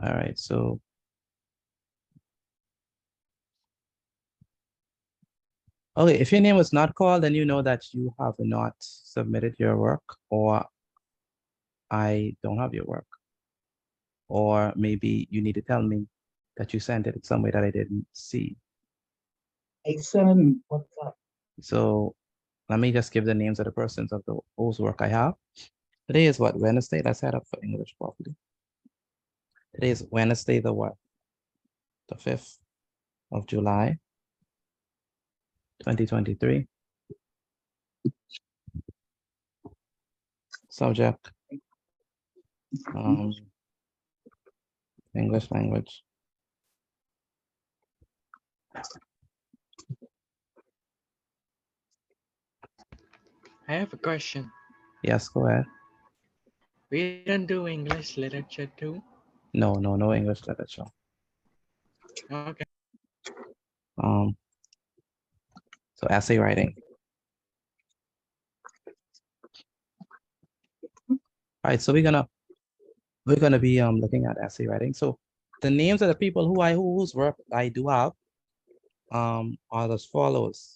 All right, so okay, if your name was not called, then you know that you have not submitted your work, or I don't have your work. Or maybe you need to tell me that you sent it in some way that I didn't see. Excellent. What's up? So let me just give the names of the persons of the whose work I have. Today is what, Wednesday? Let's head up for English properly. Today is Wednesday, the what? The 5th of July, 2023. Subject, English language. I have a question. Yes, go ahead. We don't do English literature too? No English literature. Okay. So essay writing. All right, so we're gonna be looking at essay writing. So the names of the people whose work I do have are as follows.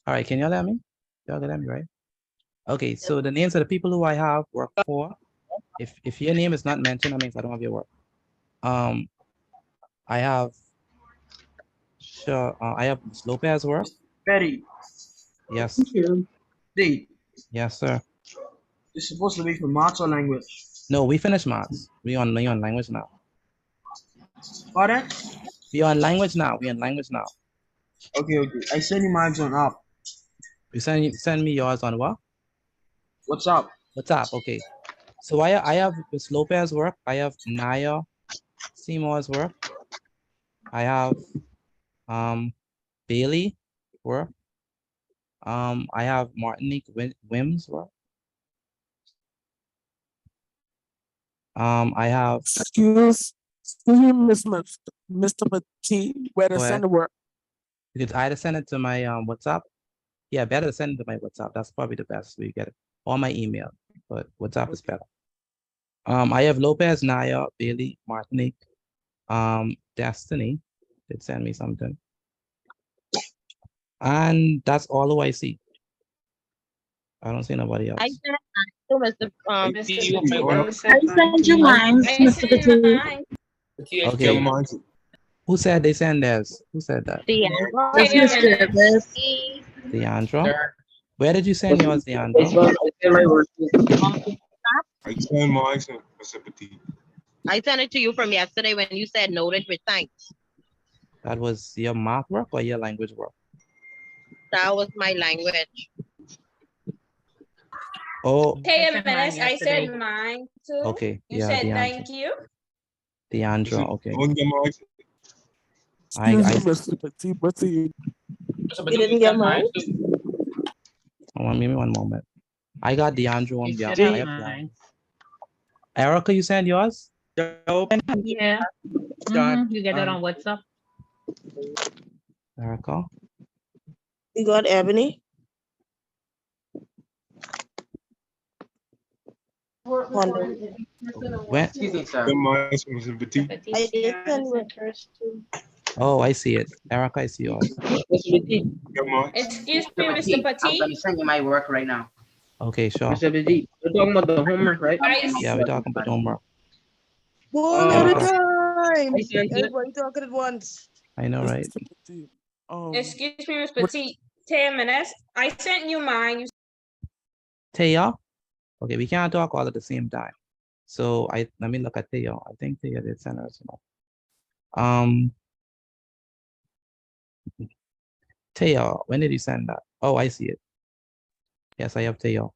All right, can y'all hear me? Y'all can hear me, right? Okay, so the names of the people who I have work for. If your name is not mentioned, that means I don't have your work. I have I have Ms. Lopez work. Betty. Yes, D. yes, sir. It's supposed to be for maths or language. No, we finished maths. We on language now. Pardon? We on language now. We on language now. Okay. I send you mine on up. You send me yours on what? What's up? WhatsApp. Okay. So I have Ms. Lopez work. I have Naya Seymour's work. I have Bailey work. I have Martinique Wims work. I have Excuse me, Mr. Petit, where to go ahead. send the work? You could either send it to my WhatsApp. Yeah, better send it to my WhatsApp. That's probably the best way you get it. Or my email, but WhatsApp is better. I have Lopez, Naya, Bailey, Martinique, Destiny did send me something. And that's all who I see. I don't see nobody else. I sent mine to Mr. I sent you mine, Mr. Petit. Okay. Who said they send theirs? Who said that? Deandra. Where did you send yours, Deandra? I sent it to you from yesterday when you said noted with thanks. That was your math work or your language work? That was my language. Oh. Hey, minutes. I said mine too. Okay. You Yeah, said Deandra. thank you. Deandra, okay. Excuse me, Mr. Petit. You didn't get mine? Give me one moment. I got Deandra on the I have mine. Erica, you send yours? Yeah. You get that on WhatsApp. Erica? You got Ebony? When? I did send it first too. Oh, I see it. Erica, I see yours. Excuse me, Mr. Petit. I'm gonna send you my work right now. Okay, sure. Mr. Petit, we're talking about the homework, right? Yeah, we're talking about homework. One at a time. Everybody talking at once. I know, right? Excuse me, Mr. Petit. 10 minutes. I sent you mine. Taya? Okay, we can't talk all at the same time. So let me look at Theo. I think Theo did send us. Um, Theo, when did you send that? Oh, I see it. Yes, I have Theo.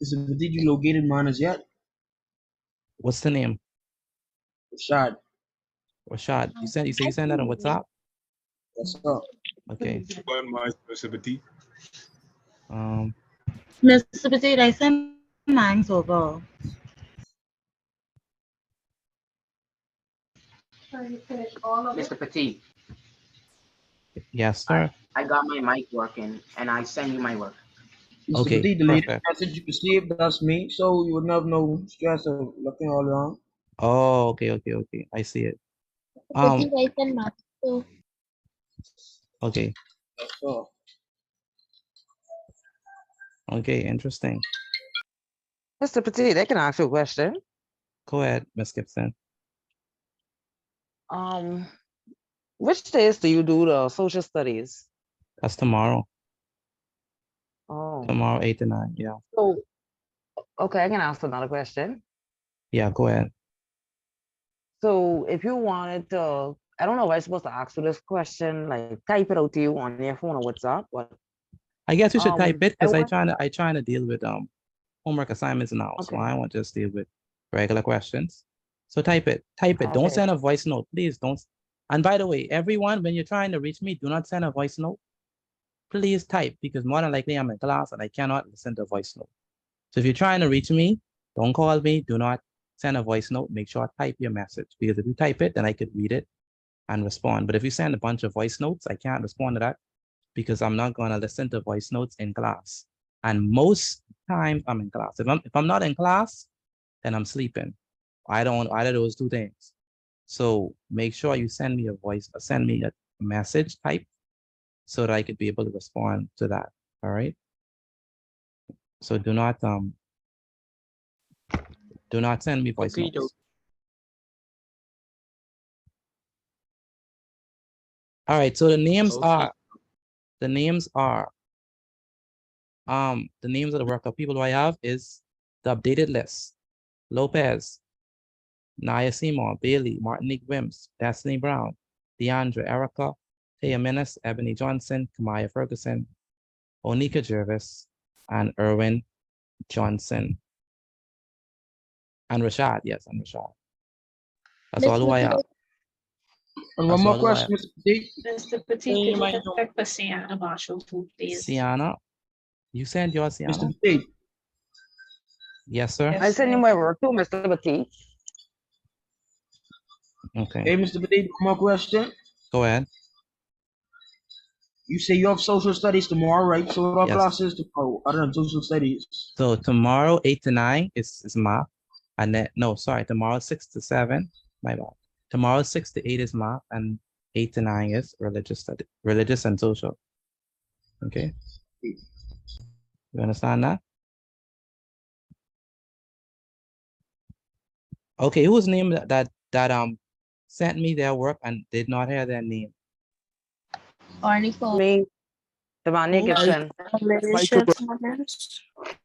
Mr. Petit, you located mine as yet? What's the name? Rashad. Rashad. You say you sent that on WhatsApp? What's up? Okay. Mr. Petit. Mr. Petit, I sent mine over. Mr. Petit, Yes, sir. I got my mic working and I send you my work. Mr. Okay, Petit, the latest perfect. message you received, that's me, so you would have no stress of looking all around. Oh, okay. I see it. Petit, I sent mine too. Okay, That's all. okay, interesting. Mr. Petit, I can ask you a question. Go ahead, Miss Gibson. Which days do you do the social studies? That's tomorrow. Oh, Tomorrow, 8 to 9. Yeah. so okay, I can ask another question. Yeah, go ahead. So if you wanted to, I don't know if I'm supposed to ask you this question, like type it out to you on your phone or WhatsApp, but I guess you should type it I because want, I trying to deal with homework assignments now. So okay, I want to just deal with regular questions. So type it. Don't okay, send a voice note, please. Don't. And by the way, everyone, when you're trying to reach me, do not send a voice note. Please type because more than likely I'm in class and I cannot listen to a voice note. So if you're trying to reach me, don't call me. Do not send a voice note. Make sure I type your message because if you type it, then I could read it and respond. But if you send a bunch of voice notes, I can't respond to that because I'm not going to listen to voice notes in class. And most times I'm in class. If I'm not in class, then I'm sleeping. I don't either of those two things. So make sure you send me send me a message type so that I could be able to respond to that. All right. So do not send me voice Okay, notes. All right. So the names Okay. are the names of the workup people who I have is the updated list. Lopez, Naya Seymour, Bailey, Martinique Wims, Destiny Brown, Deandra Erica, Taya Menace, Ebony Johnson, Kamaya Ferguson, Onika Jervis, and Erwin Johnson. And Rashad, yes, and Rashad. That's all who I have. And That's one more all who I have. question, Mr. Petit. Mr. Petit, could you check for Sienna Marshall too, please? Sienna, you sent your Sienna? Mr. Petit. Yes, sir. I send you my work too, Mr. Petit. Okay, Hey, Mr. Petit, one more question. go ahead. You say you have social studies tomorrow, right? So what are Yes. classes tomorrow other than social studies? So tomorrow, 8 to 9 is math. And then, no, sorry, tomorrow 6 to 7, my bad. Tomorrow 6 to 8 is math and 8 to 9 is religious and social. Okay. You understand that? Okay, whose name that sent me their work and did not hear their name? Orly for Me, Devani Who? Gibson. Michael,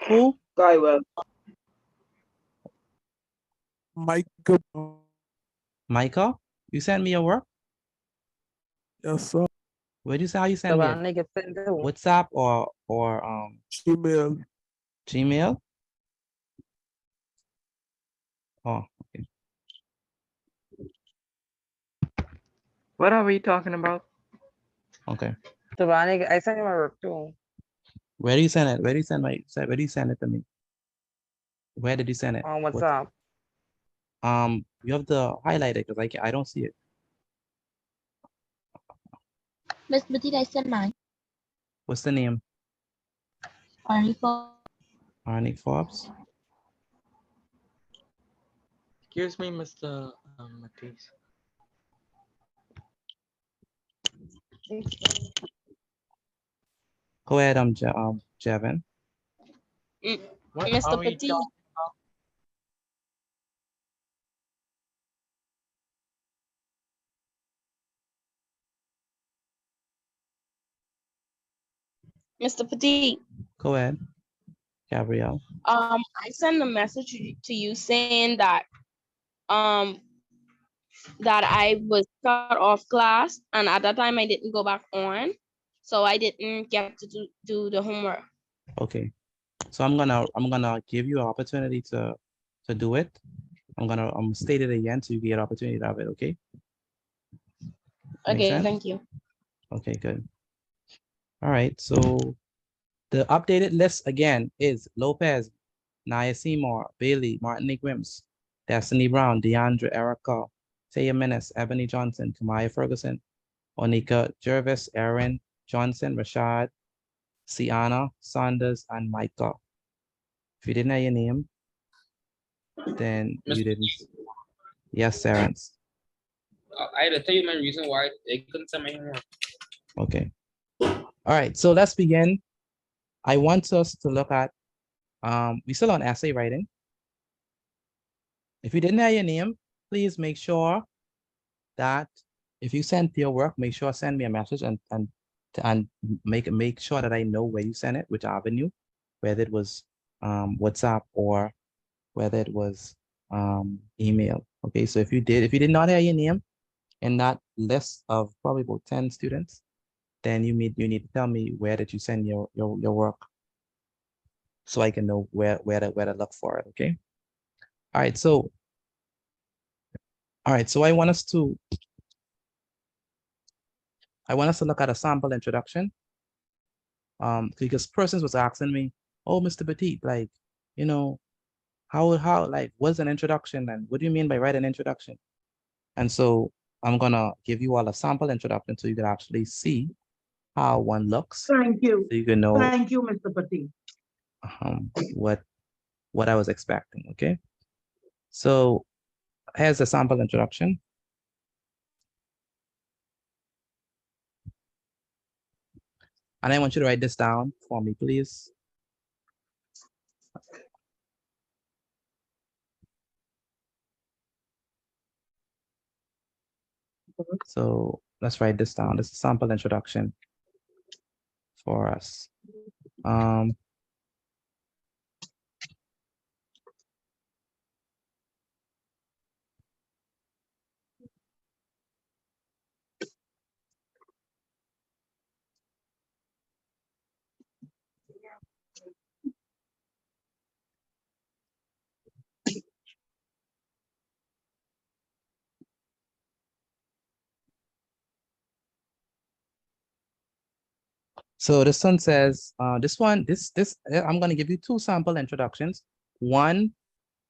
Who? Guy, well, Michael, Michael? You sent me your work? yes, sir. Where'd you say how you send me it? Devani Gibson too. WhatsApp or Gmail. Gmail? Oh, okay. What are we talking about? Okay. Devani, I send you my work too. Where do you send it? Where do you send it to me? Where did you send it? On What, WhatsApp. you have to highlight it because I don't see it. Miss Petit, I sent mine. What's the name? Orly for Arnie Forbes? Excuse me, Mr. Matisse. Go ahead, Jevin. What Mr. are we Petit. talking? Mr. Petit, Go ahead. Gabrielle? I sent a message to you saying um that I was cut off class, and at that time I didn't go back on, so I didn't get to do the homework. Okay. So I'm gonna give you an opportunity to do it. I'm gonna state it again so you get an opportunity to have it, okay? Make Okay, sense? thank you. Okay, good. All right, so the updated list again is Lopez, Nia Seymour, Bailey, Martinique Wims, Destiny Brown, Deandra Erica, Taya Menace, Ebony Johnson, Kamaya Ferguson, Onika Jervis, Aaron Johnson, Rashad, Sienna Saunders, and Micah. If you didn't know your name, then you didn't. Yes, Terrence. I had to tell you my reason why they couldn't send my homework. Okay. All right, so let's begin. I want us to look at, we still on essay writing. If you didn't have your name, please make sure that if you send your work, make sure send me a message and make sure that I know where you sent it, which avenue, whether it was WhatsApp or whether it was email. Okay, so if you did not have your name in that list of probably about 10 students, then you need to tell me where did you send your work so I can know where to look for it. Okay. All right. So I want us to look at a sample introduction. Because persons was asking me, oh, Mr. Petit, like, you know, how like what's an introduction and what do you mean by write an introduction? And so I'm gonna give you all a sample introduction so you can actually see how one looks. Thank you. So you can know Thank you, Mr. Petit. what I was expecting. Okay. So here's a sample introduction. And I want you to write this down for me, please. So let's write this down. This is a sample introduction for us. So this one says, I'm going to give you two sample introductions. One,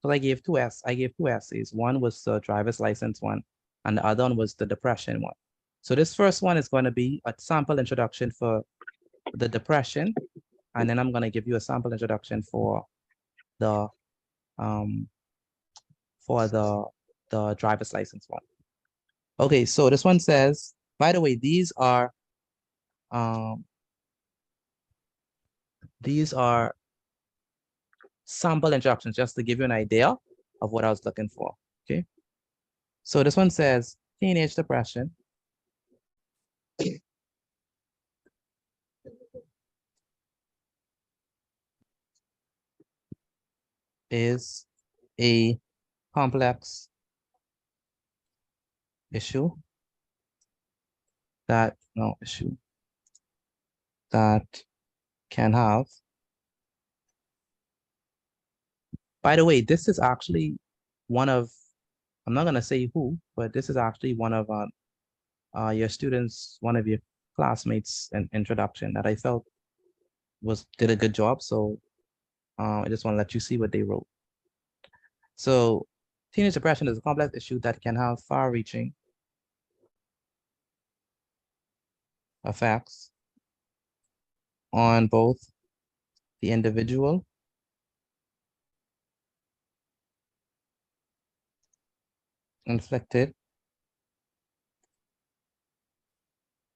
because I gave two essays. One was the driver's license one, and the other one was the depression one. So this first one is going to be a sample introduction for the depression, and then I'm going to give you a sample introduction for the driver's license one. Okay, so this one says, by the way, these are sample introductions just to give you an idea of what I was looking for. Okay. So this one says teenage depression is a complex issue that can have. By the way, this is actually one of, I'm not gonna say who, but this is actually one of your students, one of your classmates' introduction that I felt did a good job. So I just want to let you see what they wrote. So teenage depression is a complex issue that can have far-reaching effects on both the individual inflicted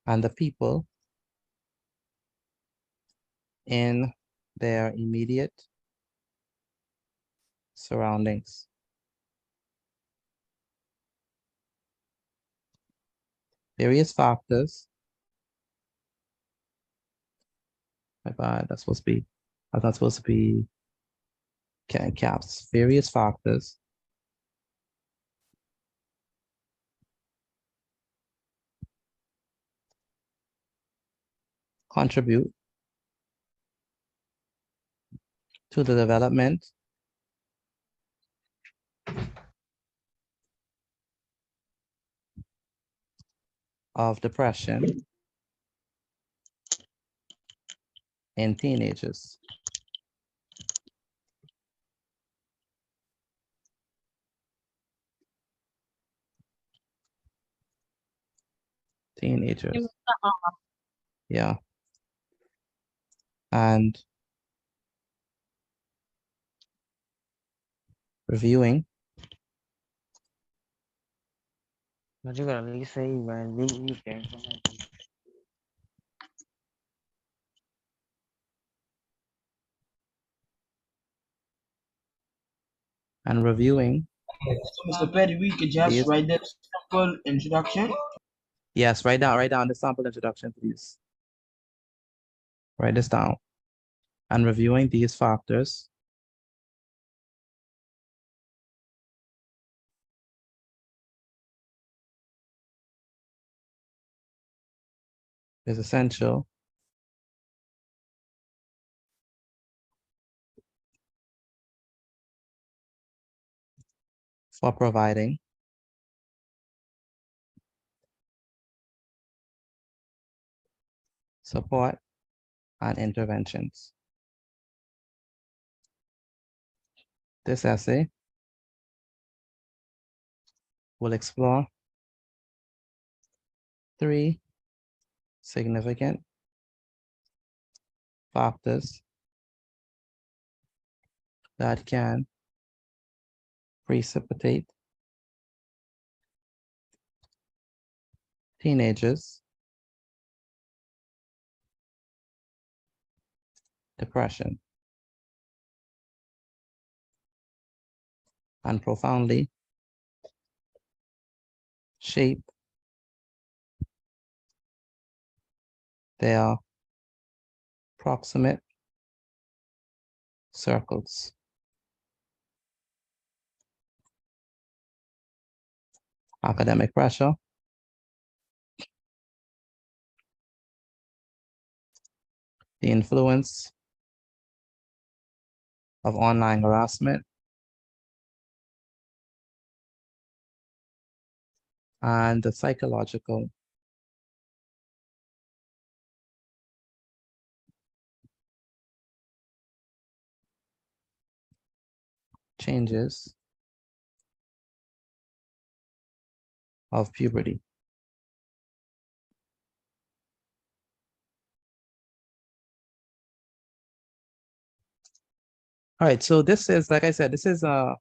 and the people in their immediate surroundings. Various factors. My bad, that's not supposed to be caps various factors contribute to the development of depression in teenagers. Teenagers. Yeah. And reviewing But you gotta at least say when you can. and reviewing. So Mr. Petty, we could just Yes. write that simple introduction. Yes, write down the sample introduction, please. Write this down. And reviewing these factors is essential for providing support and interventions. This essay will explore 3 significant factors that can precipitate teenagers' depression and profoundly shape their proximate circles. Academic pressure, the influence of online harassment, and the psychological changes of puberty. All right, so this is, like I said, this is a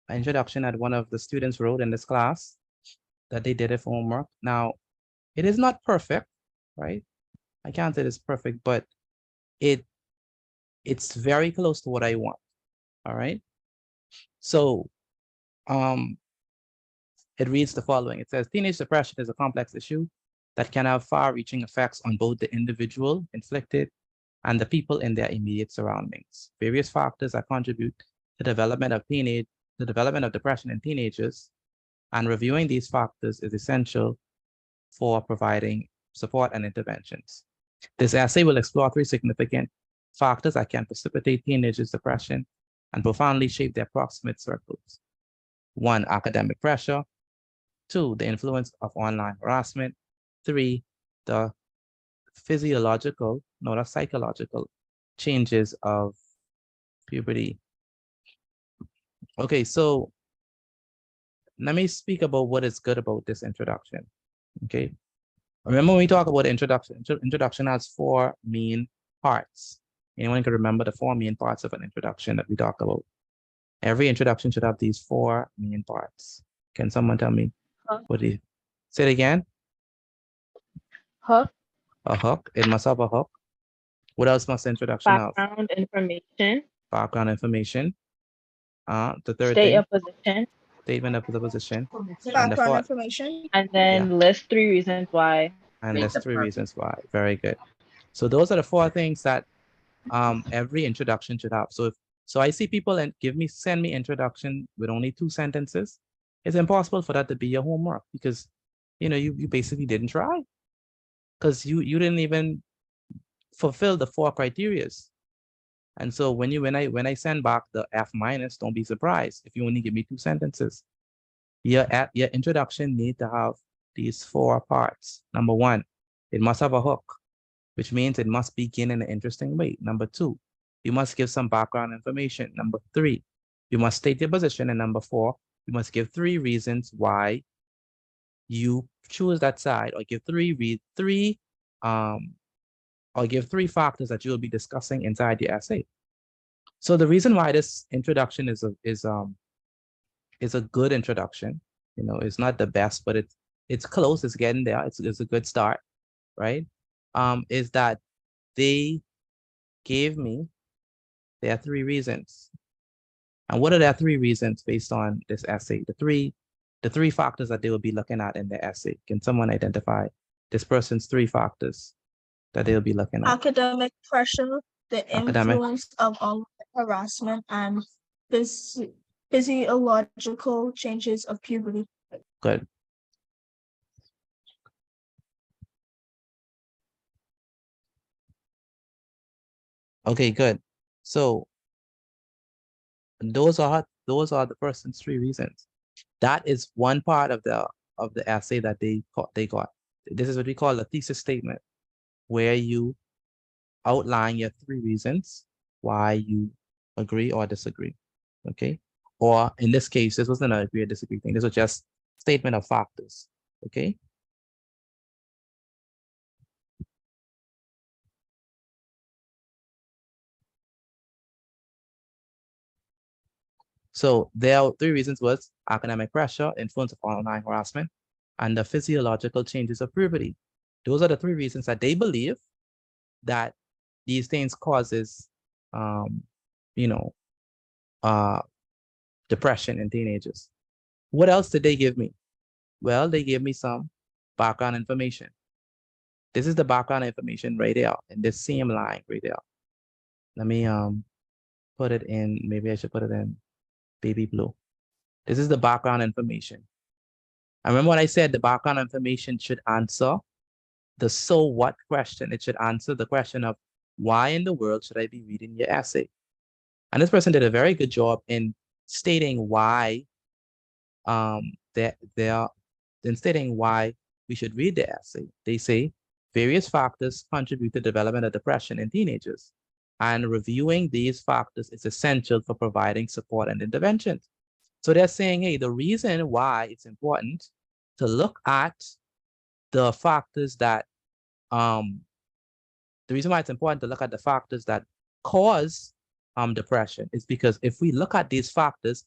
introduction that one of the students wrote in this class that they did it for homework. Now, it is not perfect, right? I can't say it's perfect, but it's very close to what I want. All right. So it reads the following. It says teenage depression is a complex issue that can have far-reaching effects on both the individual inflicted and the people in their immediate surroundings. Various factors that contribute to the development of depression in teenagers, and reviewing these factors is essential for providing support and interventions. This essay will explore 3 significant factors that can precipitate teenagers' depression and profoundly shape their proximate circles. 1, academic pressure. 2, the influence of online harassment. 3, the physiological, not the psychological changes of puberty. Okay, so let me speak about what is good about this introduction. Okay, remember when we talk about introduction, introduction has 4 main parts. Anyone can remember the 4 main parts of an introduction that we talk about? Every introduction should have these 4 main parts. Can someone tell me? What do you say it again? Hook, A hook. It must have a hook. What else must the introduction have? background information, Background information. The third state thing, of position, statement of the position. And the Background 4th, information. and then list 3 reasons why. and Make there's the 3 purpose. reasons why. Very good. So those are the 4 things that every introduction should have. So I see people and send me introduction with only 2 sentences. It's impossible for that to be your homework because, you know, you basically didn't try because you didn't even fulfill the 4 criterias. And so when I send back the F-, don't be surprised if you only give me 2 sentences. Your introduction need to have these 4 parts. Number 1, it must have a hook, which means it must begin in an interesting way. Number 2, you must give some background information. Number 3, you must state your position. And number 4, you must give 3 reasons why you choose that side, or give 3 factors that you will be discussing inside your essay. So the reason why this introduction is a good introduction, you know, it's not the best, but it's close, it's getting there, it's a good start, right? Is that they gave me their 3 reasons. And what are their 3 reasons based on this essay? The three factors that they will be looking at in the essay. Can someone identify this person's 3 factors that they'll be looking at? Academic pressure, the Academic. influence of online harassment, and physiological changes of puberty. Good. Okay, good. So those are the person's 3 reasons. That is one part of the essay that they got. This is what we call a thesis statement, where you outline your 3 reasons why you agree or disagree. Okay. Or in this case, this wasn't an agree or disagree thing. This was just statement of factors. Okay. So there are 3 reasons: was academic pressure, influence of online harassment, and the physiological changes of puberty. Those are the 3 reasons that they believe that these things causes, you know, depression in teenagers. What else did they give me? Well, they gave me some background information. This is the background information right there in this same line right there. Let me put it in, maybe I should put it in baby blue. This is the background information. I remember when I said the background information should answer the so what question. It should answer the question of why in the world should I be reading your essay? And this person did a very good job in stating why stating why we should read the essay. They say various factors contribute to development of depression in teenagers, and reviewing these factors is essential for providing support and interventions. So they're saying, hey, the reason why it's important to look at the factors that cause depression is because if we look at these factors,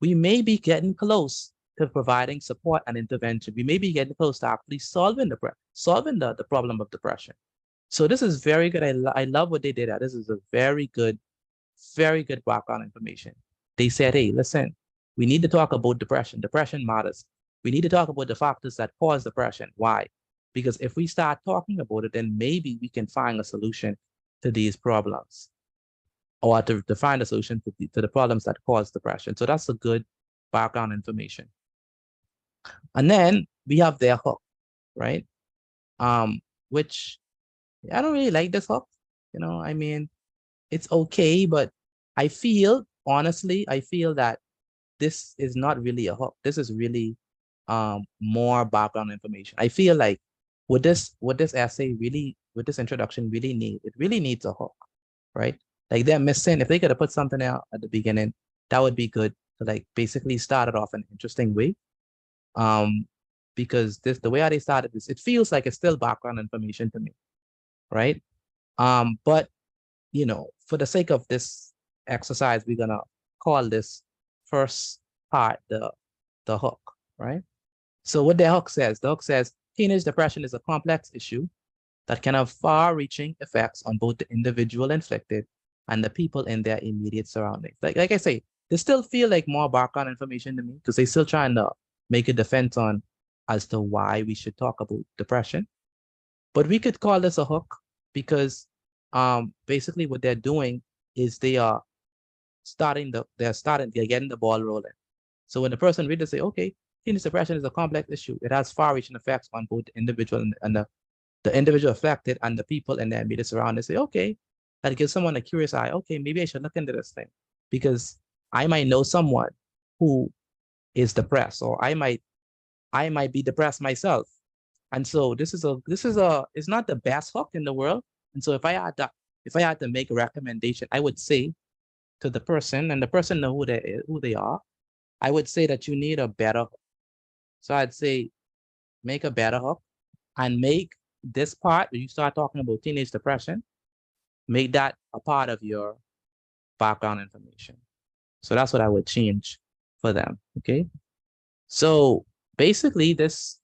we may be getting close to providing support and intervention. We may be getting close to actually solving the problem of depression. So this is very good. I love what they did. This is a very good background information. They said, hey, listen, we need to talk about depression. Depression matters. We need to talk about the factors that cause depression. Why? Because if we start talking about it, then maybe we can find a solution to these problems, or to find a solution to the problems that cause depression. So that's a good background information. And then we have their hook, right? Which I don't really like this hook. You know, I mean, it's okay, but honestly, I feel that this is not really a hook. This is really more background information. I feel like what this introduction really needs, it really needs a hook, right? Like they're missing, if they could have put something out at the beginning, that would be good to like basically start it off in an interesting way. Because the way how they started this, it feels like it's still background information to me, right? But you know, for the sake of this exercise, we're gonna call this first part the hook, right? So what the hook says, teenage depression is a complex issue that can have far-reaching effects on both the individual inflicted and the people in their immediate surroundings. Like I say, they still feel like more background information to me because they still trying to make a defense on as to why we should talk about depression. But we could call this a hook because basically what they're doing is they're getting the ball rolling. So when the person reads, they say, okay, teenage depression is a complex issue. It has far-reaching effects on both the individual and the individual affected and the people in their immediate surroundings. Say, okay, that gives someone a curious eye. Okay, maybe I should look into this thing because I might know someone who is depressed, or I might be depressed myself. And so this is it's not the best hook in the world. And so if I had to make a recommendation, I would say to the person, and the person know who they are, I would say that you need a better hook. So I'd say make a better hook and make this part, when you start talking about teenage depression, make that a part of your background information. So that's what I would change for them. Okay. So basically this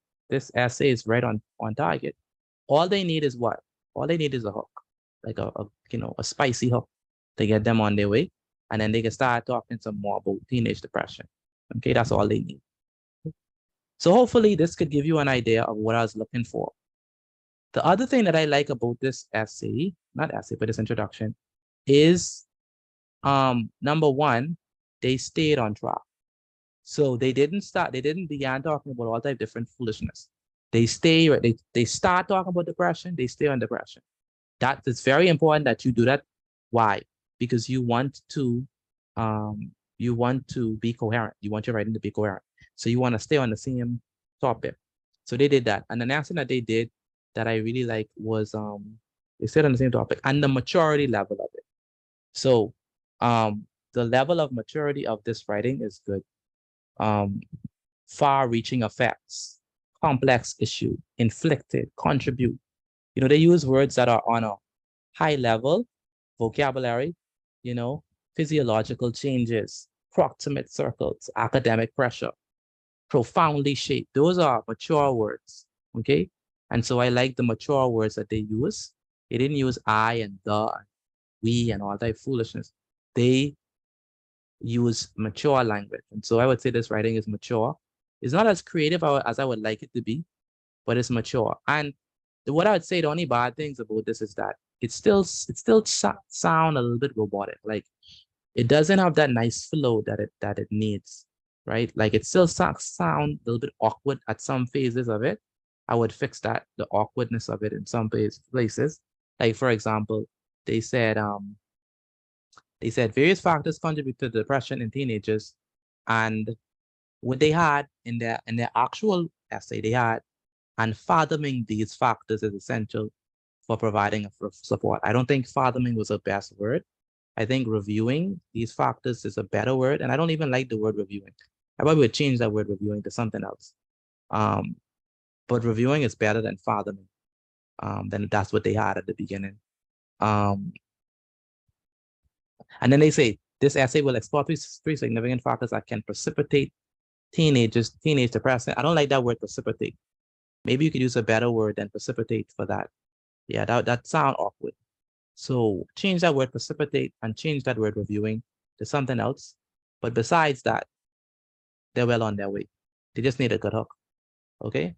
essay is right on target. All they need is what? All they need is a hook, like a spicy hook to get them on their way. And then they can start talking some more about teenage depression. Okay, that's all they need. So hopefully this could give you an idea of what I was looking for. The other thing that I like about this essay, not essay, but this introduction, is number one, they stayed on track. So they didn't begin talking about all type of different foolishness. They start talking about depression, they stay on depression. That is very important that you do that. Why? Because you want to be coherent. You want your writing to be coherent. So you want to stay on the same topic. So they did that. And the next thing that they did that I really like was they stayed on the same topic and the maturity level of it. So the level of maturity of this writing is good. Far-reaching effects, complex issue, inflicted, contribute. You know, they use words that are on a high level, vocabulary, physiological changes, proximate circles, academic pressure, profoundly shaped. Those are mature words, okay? And so I like the mature words that they use. They didn't use I and the, and we, and all that foolishness. They use mature language. And so I would say this writing is mature. It's not as creative as I would like it to be, but it's mature. And what I would say, the only bad things about this is that it still sound a little bit robotic. Like it doesn't have that nice flow that it needs, right? Like it still sound a little bit awkward at some phases of it. I would fix that, the awkwardness of it in some places. Like for example, they said various factors contribute to depression in teenagers, and what they had in their actual essay, they had, and fathoming these factors is essential for providing support. I don't think fathoming was the best word. I think reviewing these factors is a better word, and I don't even like the word reviewing. I probably would change that word reviewing to something else. But reviewing is better than fathoming. Then that's what they had at the beginning. And then they say, this essay will explore three significant factors that can precipitate teenage depression. I don't like that word precipitate. Maybe you could use a better word than precipitate for that. Yeah, that sound awkward. So change that word precipitate and change that word reviewing to something else. But besides that, they're well on their way. They just need a good hook. Okay.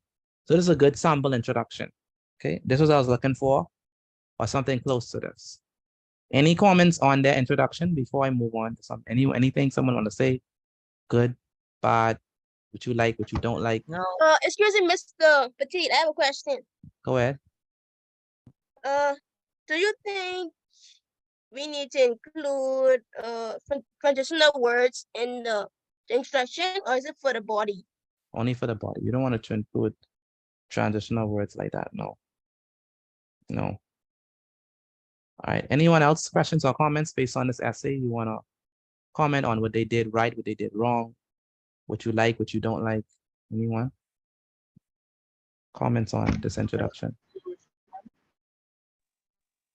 So this is a good sample introduction. Okay. This was what I was looking for, or something close to this. Any comments on their introduction before I move on to anything someone want to say? Good, bad, what you like, what you don't like? No. Excuse me, Mr. Petit, I have a question. Go ahead. Do you think we need to include transitional words in the instruction, or is it for the body? Only for the body. You don't want to include transitional words like that. No. No. All right. Anyone else questions or comments based on this essay? You want to comment on what they did right, what they did wrong, what you like, what you don't like? Anyone? Comments on this introduction?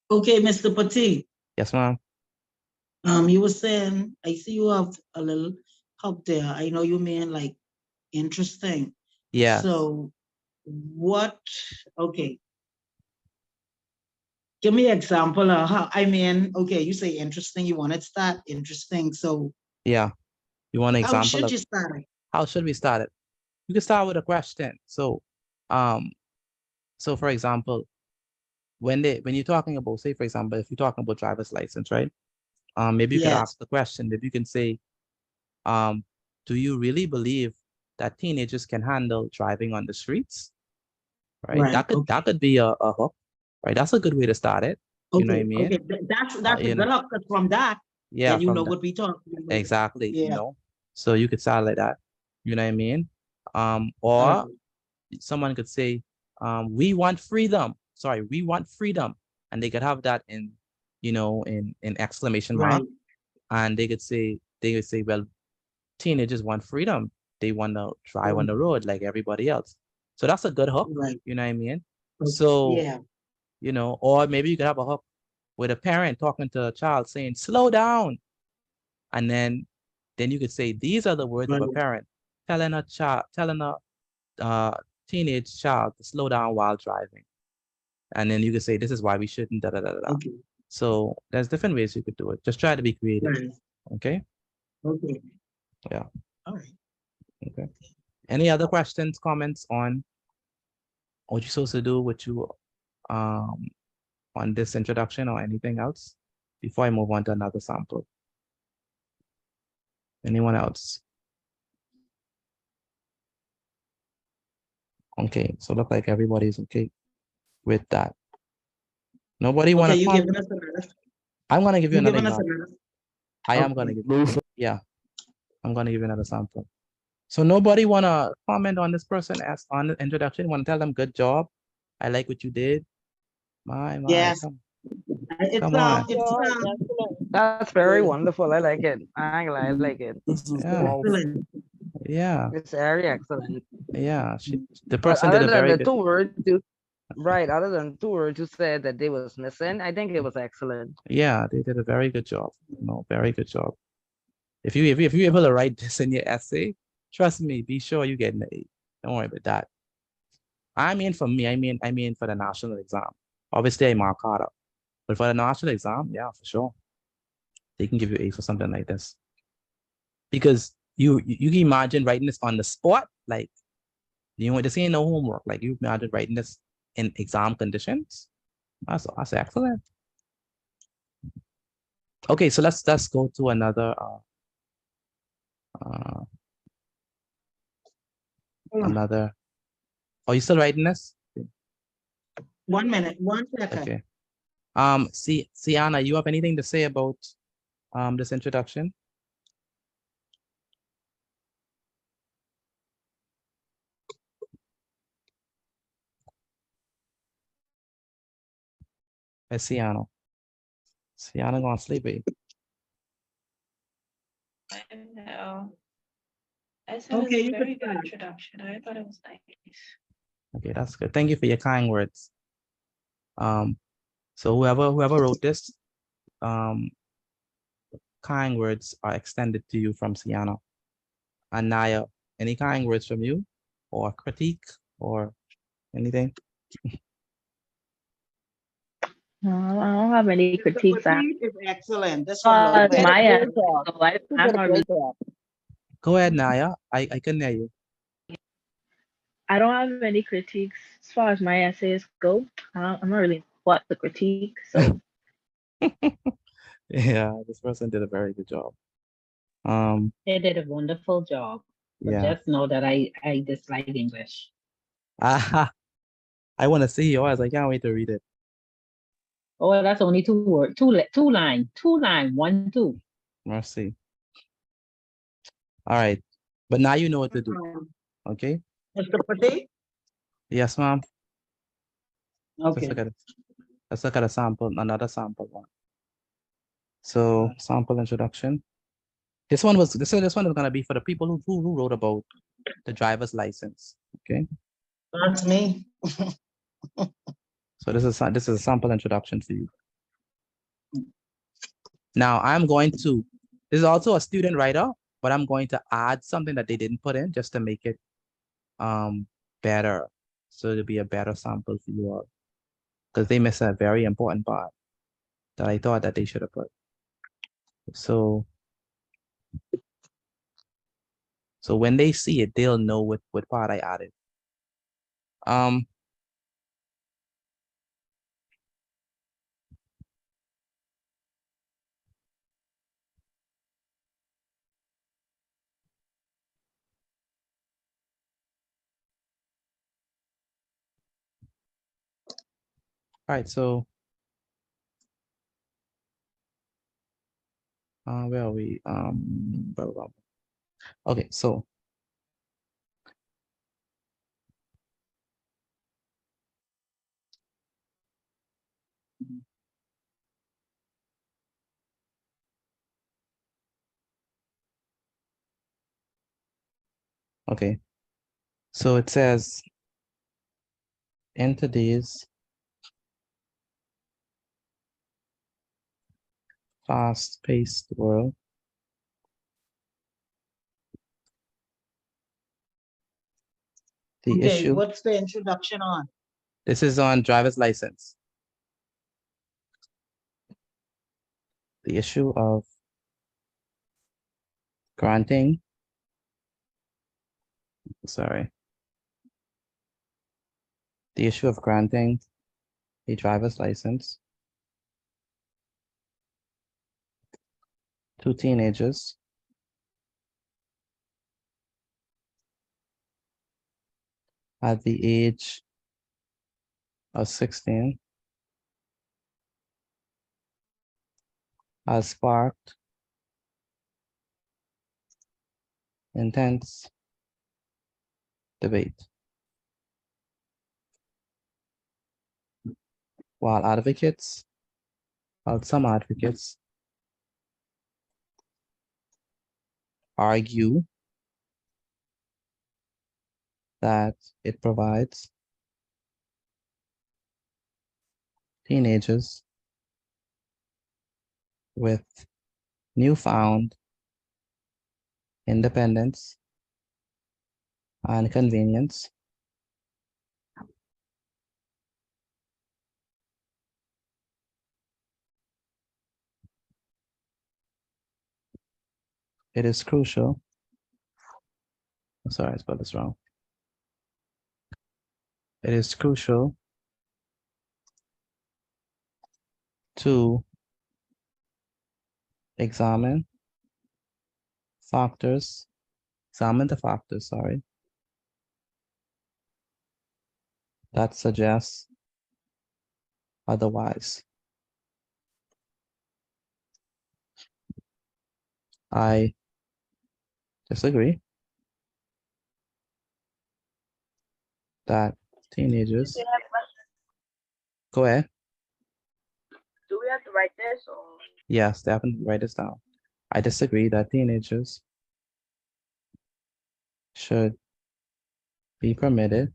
Okay, Mr. Petit. Yes, ma'am. You were saying, I see you have a little up there. I know you mean like interesting. Yeah. So what, okay. Give me an example of how, okay, you say interesting, you want it to start interesting. So yeah, you want an example? How should you start it? How should we start it? You can start with a question. So for example, when you're talking about, say, for example, if you're talking about driver's license, right? Maybe you could Yes. ask the question, maybe you can say, do you really believe that teenagers can handle driving on the streets? Right? Right, That could be a hook, right? That's a good way to start it. You know what I Okay, mean? okay, that's you a know, good hook, 'cause from that, yeah, then you from know that. what we talking about. Exactly, you Yeah. know. So you could start like that. You know what I mean? All Or right. someone could say, we want freedom. Sorry, we want freedom. And they could have that in, you know, in exclamation mark. Right. And they could say, well, teenagers want freedom. They want to drive on the road like everybody else. So that's a good hook. Right. You know what I mean? Okay, So, yeah. you know, or maybe you could have a hook with a parent talking to a child saying, slow down. And then you could say, these are the words of a Right. parent telling a teenage child to slow down while driving. And then you could say, this is why we shouldn't, da, da, da, da, da. Okay. So there's different ways you could do it. Just try to be creative. Right. Okay? Okay. Yeah. All right. Okay. Any other questions, comments on what you're supposed to do with you on this introduction or anything else before I move on to another sample? Anyone else? Okay, so look like everybody's okay with that. Nobody want Okay, to you comment? giving us another? I'm gonna give you You another giving us example. another? I am gonna give you, yeah, I'm gonna give you another sample. So nobody wanna comment on this person as on the introduction? Want to tell them good job? I like what you did. My, Yes. It's come on. That's very wonderful. I like it. I ain't gonna lie, I like it. Yeah. Wow. Excellent. Yeah, It's very excellent. yeah. The But person did other a than very the good. two words you right, other than two words you said that they was missing, I think it was excellent. Yeah, they did a very good job. No, very good job. If you're able to write this in your essay, trust me, be sure you get an A. Don't worry about that. I mean, for me, I mean for the national exam. Obviously, I mark harder, but for the national exam, yeah, for sure, they can give you A for something like this. Because you can imagine writing this on the spot, like this ain't no homework. Like you imagine writing this in exam conditions. That's excellent. Okay, so let's go to another another. Are you still writing this? 1 minute, 1 second. Okay. Sienna, you have anything to say about this introduction? Hey, Sienna. Sienna gonna sleep, babe. I know. I said Okay, it's you a very could good start. introduction. I thought it was nice. Okay, that's good. Thank you for your kind words. So whoever wrote this, kind words are extended to you from Sienna. And Naya, any kind words from you, or critique, or anything? No, I don't have any critiques. It's excellent. This one was very Maya, good. so I'm already. Go ahead, Naya. I can hear you. I don't have any critiques as far as my essays go. I'm not really what the critique. So Yeah, this person did a very good job. They did a wonderful job. But Yeah. just know that I dislike English. I want to see yours. I can't wait to read it. Oh, that's only two words, two line, 1, 2. Mercy. All right, but now you know what to do. Okay. Mr. Pati? Yes, ma'am. Okay. Let's look at a sample, another sample one. So sample introduction. This one is gonna be for the people who wrote about the driver's license. Okay. That's me. So this is a sample introduction for you. Now this is also a student writer, but I'm going to add something that they didn't put in just to make it better. So it'll be a better sample for you all. Because they missed a very important part that I thought that they should have put. So when they see it, they'll know what part I added. All right, so where are we? Blah, blah, blah. Okay, so okay, so it says in today's fast-paced world, the Okay, issue, what's the introduction on? this is on driver's license. The issue of granting, sorry, the issue of granting a driver's license to teenagers at the age of 16 has sparked intense debate. While some advocates argue that it provides teenagers with newfound independence and convenience. It is crucial. I'm sorry, I spelled this wrong. It is crucial to examine the factors, sorry, that suggest otherwise. I disagree that teenagers, go ahead. Do we have to write this or? Yes, definitely write this down. I disagree that teenagers should be permitted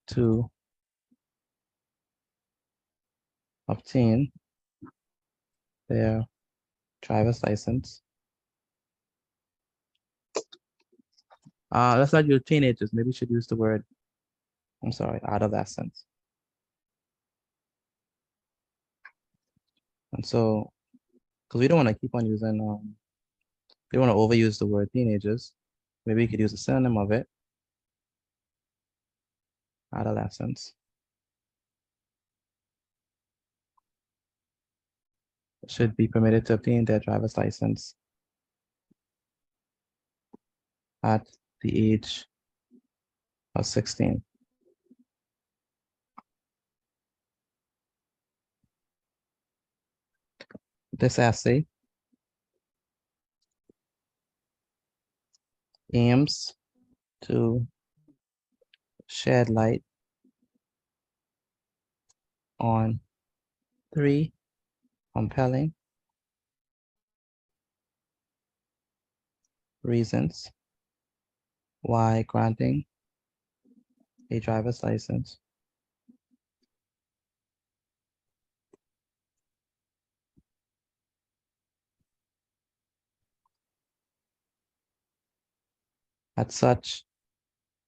to obtain their driver's license. Let's not use teenagers. Maybe we should use the word, I'm sorry, adolescents. And so, because we don't want to keep on using, we don't want to overuse the word teenagers. Maybe we could use a synonym of it, adolescents. Should be permitted to obtain their driver's license at the age of 16. This essay aims to shed light on 3 compelling reasons why granting a driver's license at such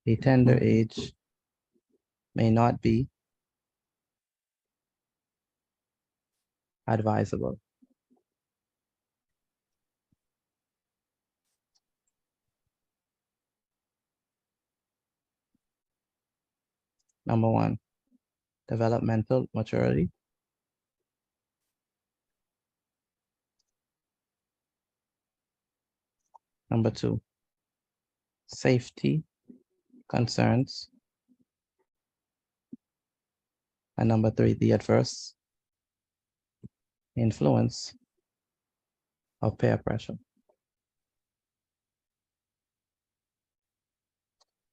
a tender age may not be advisable. Number 1, developmental maturity. Number 2, safety concerns. And number 3, the adverse influence of peer pressure.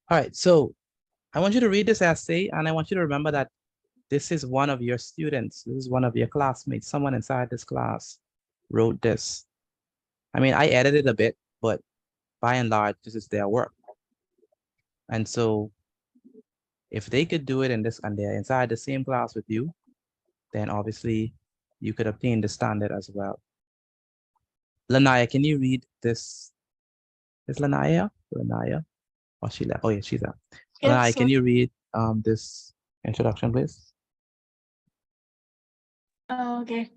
All right, so I want you to read this essay, and I want you to remember that this is one of your students. This is one of your classmates. Someone inside this class wrote this. I mean, I edited a bit, but by and large, this is their work. And so if they could do it in this, and they're inside the same class with you, then obviously you could obtain the standard as well. Lanaya, can you read this? Is Lanaya? Lanaya? Oh, she left. Oh, yeah, she's out. Yes, Lanaya, sir. can you read this introduction, please? Okay.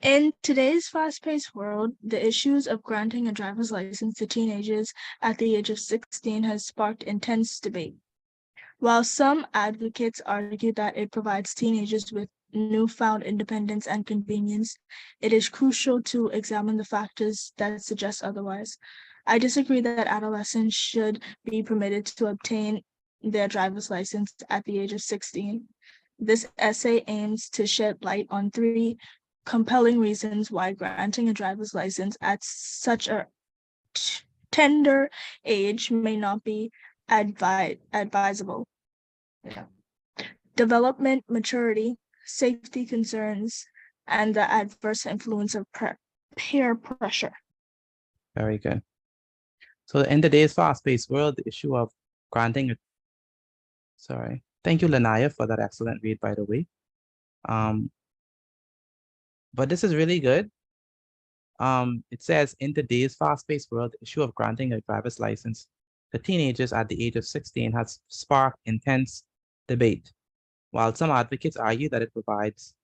In today's fast-paced world, the issues of granting a driver's license to teenagers at the age of 16 has sparked intense debate. While some advocates argue that it provides teenagers with newfound independence and convenience, it is crucial to examine the factors that suggest otherwise. I disagree that adolescents should be permitted to obtain their driver's license at the age of 16. This essay aims to shed light on 3 compelling reasons why granting a driver's license at such a tender age may not be advisable. Yeah. Development, maturity, safety concerns, and the adverse influence of peer pressure. Very good. So in today's fast-paced world, the issue of granting, sorry. Thank you, Lanaya, for that excellent read, by the way. But this is really good. It says, in today's fast-paced world, the issue of granting a driver's license to teenagers at the age of 16 has sparked intense debate. While some advocates argue that it provides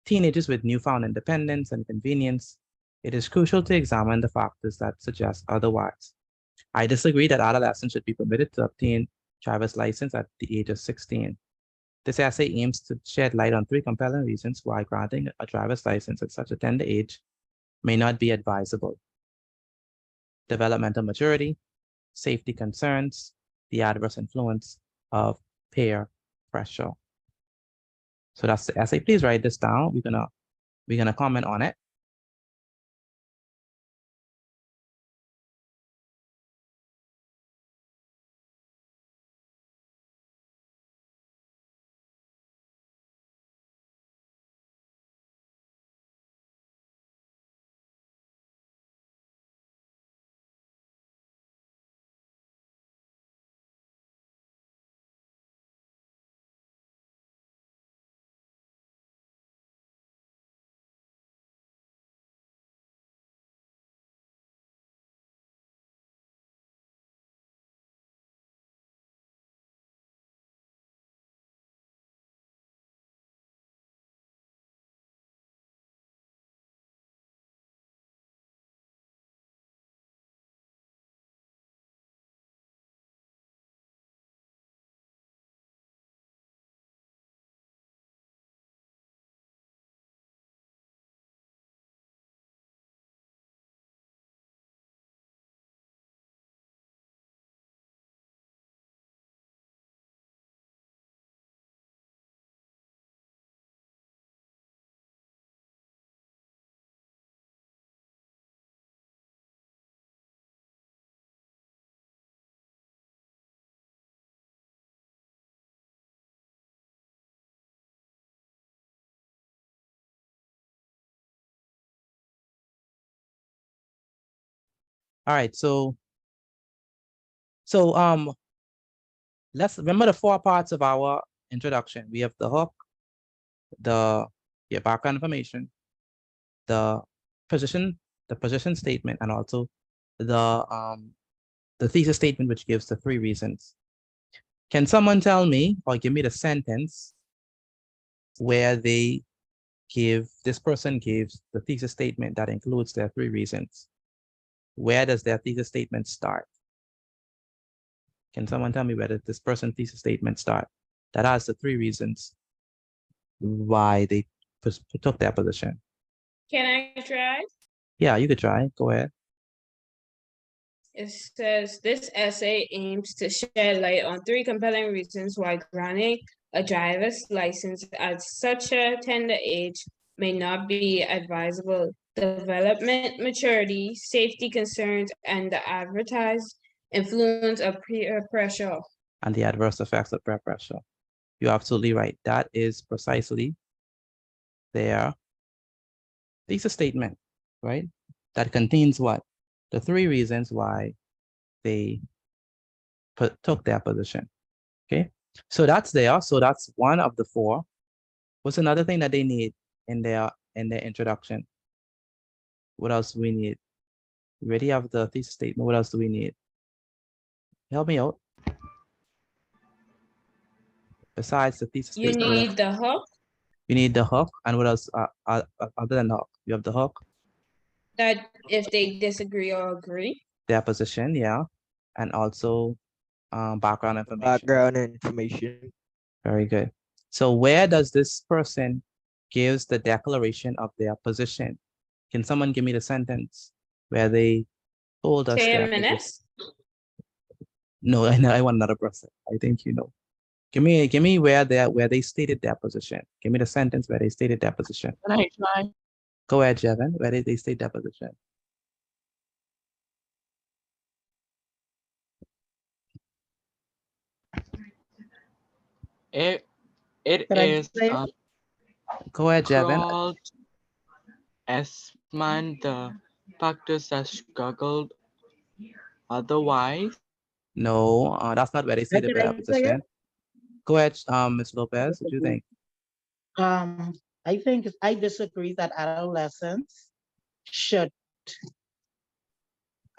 teenagers with newfound independence and convenience, it is crucial to examine the factors that suggest otherwise. I disagree that adolescents should be permitted to obtain driver's license at the age of 16. This essay aims to shed light on 3 compelling reasons why granting a driver's license at such a tender age may not be advisable: developmental maturity, safety concerns, the adverse influence of peer pressure. So that's the essay. Please write this down. We're gonna comment on it. All right, so let's remember the 4 parts of our introduction. We have the hook, your background information, the position statement, and also the thesis statement, which gives the 3 reasons. Can someone tell me or give me the sentence where this person gives the thesis statement that includes their 3 reasons? Where does their thesis statement start? Can someone tell me where does this person's thesis statement start that has the 3 reasons why they took that position? Can I try? Yeah, you could try. Go ahead. It says this essay aims to shed light on 3 compelling reasons why granting a driver's license at such a tender age may not be advisable. Development, maturity, safety concerns, and the advertised influence of peer pressure. And the adverse effects of peer pressure. You're absolutely right. That is precisely their thesis statement, right? That contains what? The 3 reasons why they took their position. Okay, so that's there. So that's one of the 4. What's another thing that they need in their introduction? What else do we need? We already have the thesis statement. What else do we need? Help me out. Besides the thesis You statement, need the hook you need the hook, and what else? Other than the hook, you have the hook, that if they disagree or agree. their position, yeah, and also background information. Background information. Very good. So where does this person gives the declaration of their position? Can someone give me the sentence where they told us Say their a minute. position? No, I want another person. I think you know. Give me where they stated their position. Give me the sentence where they stated their position. Can I try? Go ahead, Jevon. Where did they state their position? It Can I is say? Go ahead, Jevon. called Esmond the practice has struggled otherwise. No, that's not where they stated Can I their say position. it? Go ahead, Ms. Lopez. What do you think? I think I disagree that adolescents should.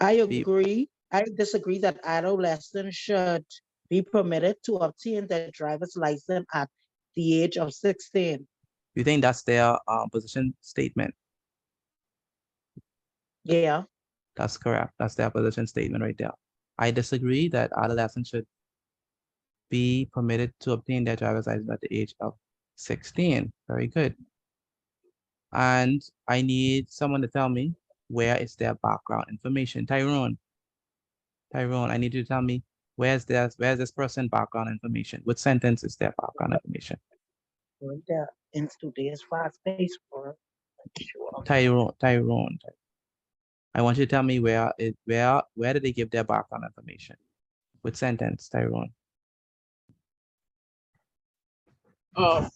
I agree. I disagree that adolescents should be permitted to obtain their driver's license at the age of 16. You think that's their position statement? Yeah. That's correct. That's their position statement right there. I disagree that adolescents should be permitted to obtain their driver's license at the age of 16. Very good. And I need someone to tell me where is their background information. Tyrone, I need you to tell me where's this person background information? What sentence is their background information? Right there in today's fast-paced world. Tyrone. I want you to tell me where did they give their background information? What sentence, Tyrone? Oh.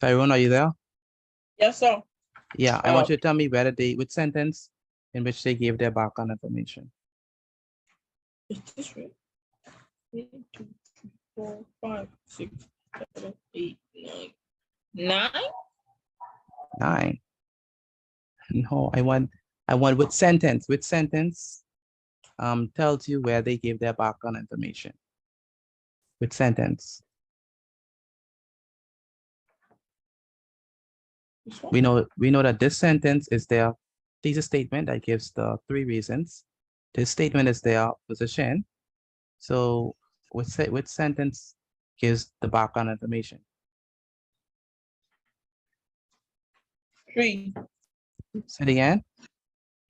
Tyrone, are you there? Yes, sir. Yeah, I want you to tell me which sentence in which they gave their background information. Is this right? 1, 2, 3, 4, 5, 6, 7, 8, 9. 9. No, I want which sentence tells you where they gave their background information. Which sentence? We know that this sentence is their thesis statement that gives the 3 reasons. This statement is their position. So which sentence gives the background information? 3. Say it again.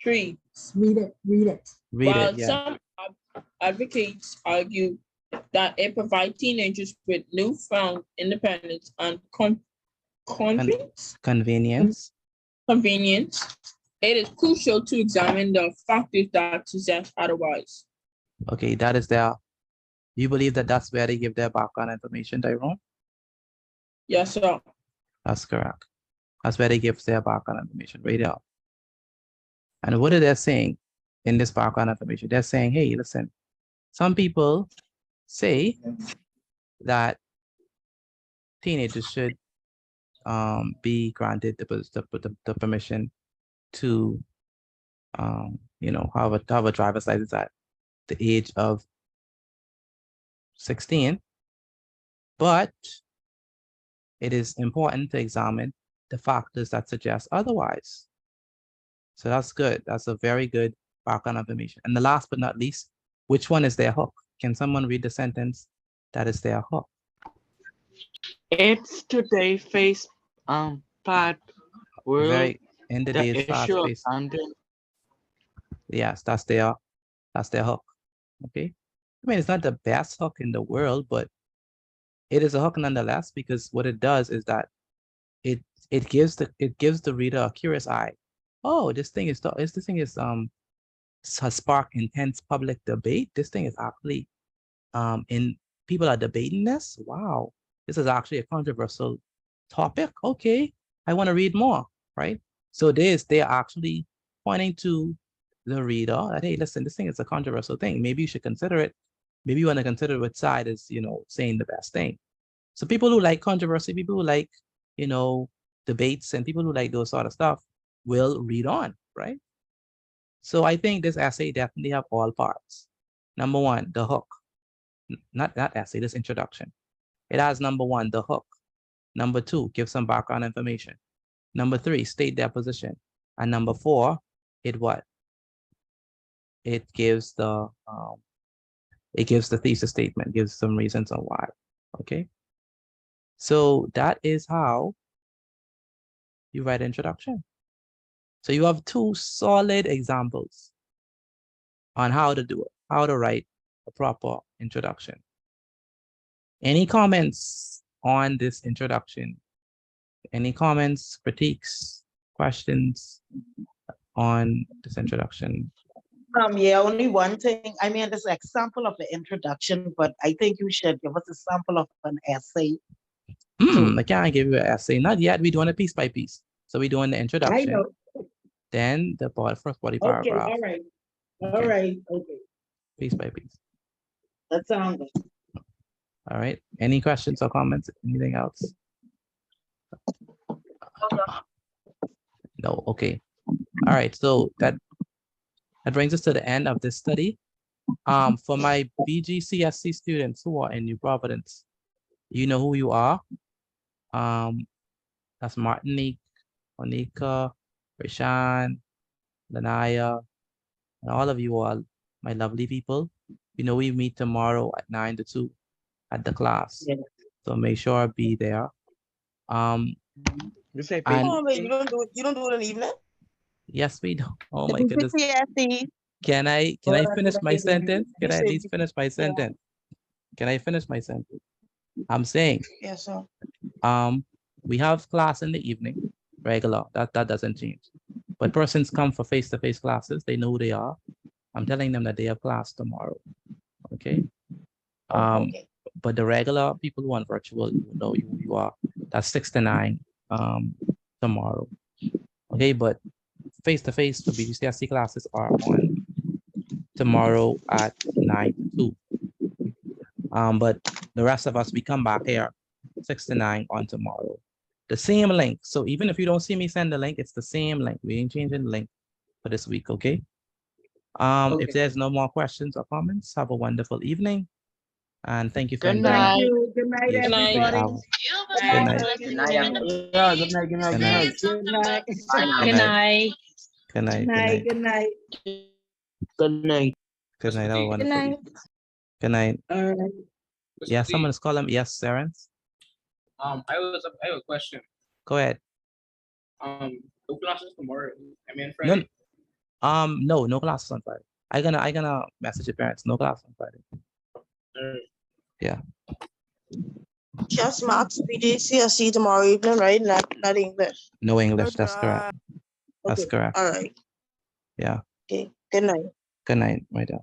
3. Read it. While Yeah. some advocates argue that it provides teenagers with newfound independence and convenience, it is crucial to examine the factors that suggest otherwise. Okay, that is you believe that that's where they give their background information, Tyrone? Yes, sir. That's correct. That's where they give their background information right there. And what are they saying in this background information? They're saying, hey, listen, some people say that teenagers should be granted the permission to have a driver's license at the age of 16, but it is important to examine the factors that suggest otherwise. So that's good. That's a very good background information. And the last but not least, which one is their hook? Can someone read the sentence that is their hook? It's today face part world, very in the the days issue of fast-paced. content. Yes, that's their hook. Okay. I mean, it's not the best hook in the world, but it is a hook nonetheless, because what it does is that it gives the reader a curious eye. Oh, this thing is has sparked intense public debate. This thing is actually in people are debating this. Wow, this is actually a controversial topic. Okay, I want to read more, right? So they are actually pointing to the reader that, hey, listen, this thing is a controversial thing. Maybe you should consider it. Maybe you want to consider which side is, saying the best thing. So people who like controversy, people who like, debates, and people who like those sort of stuff will read on, right? So I think this essay definitely have all parts. Number one, the hook. Not essay, this introduction. It has number one, the hook. Number two, give some background information. Number three, state their position. And number four, it what? It gives the thesis statement, gives some reasons on why. Okay. So that is how you write introduction. So you have two solid examples on how to do it, how to write a proper introduction. Any comments on this introduction? Any comments, critiques, questions on this introduction? Yeah, only one thing. I mean, this example of the introduction, but I think you should give us a sample of an essay. I can't give you an essay. Not yet. We're doing it piece by piece. So we're doing the introduction. I know. Then the first body Okay, paragraph. all right. All Okay. right, okay. Piece by piece. That sounds good. All right. Any questions or comments? Anything else? No. Okay. All right. So that brings us to the end of this study. For my Bgcse students who are in New Providence, you know who you are. That's Martinique, Monica, Rashan, Lanaya, and all of you all, my lovely people. You know, we meet tomorrow at 9 to 2 at the class. Yeah. So make sure I be there. You say and You don't do it in the evening? yes, we do. Oh my goodness. Can I finish my sentence? Can I at least finish my sentence? Can I finish my sentence? I'm saying, Yes, sir. we have class in the evening, regular. That doesn't change. But persons come for face-to-face classes. They know who they are. I'm telling them that they have class tomorrow. Okay. Okay. But the regular people who are on virtual, you know who you are. That's 6 to 9 tomorrow. Okay, but face-to-face for Bgcse classes are on tomorrow at 9 to 2. But the rest of us, we come back here 6 to 9 on tomorrow. The same link. So even if you don't see me send the link, it's the same link. We ain't changing the link for this week, okay? Okay. If there's no more questions or comments, have a wonderful evening. And thank you for Good enjoying. night. Good night, Yes, night. great everybody. hour. Good night. Good night, everyone. Yeah, good night, good night, Good good night. night. Good night. Bye now. Good night. Good Good night. Good night. night. Good night. Good night. Good night. Have a Good wonderful night. evening. Good night. All right. Yeah, someone's calling me. Yes, Terrence. I have a question. Go ahead. No classes tomorrow. I mean No, Friday. no classes on Friday. I gonna message your parents. No class on Friday. Yeah. Just Max Bgcse tomorrow evening, right? Not English. No English. That's correct. That's Okay. correct. All right. Yeah. Okay. Good night. Good night, my dear.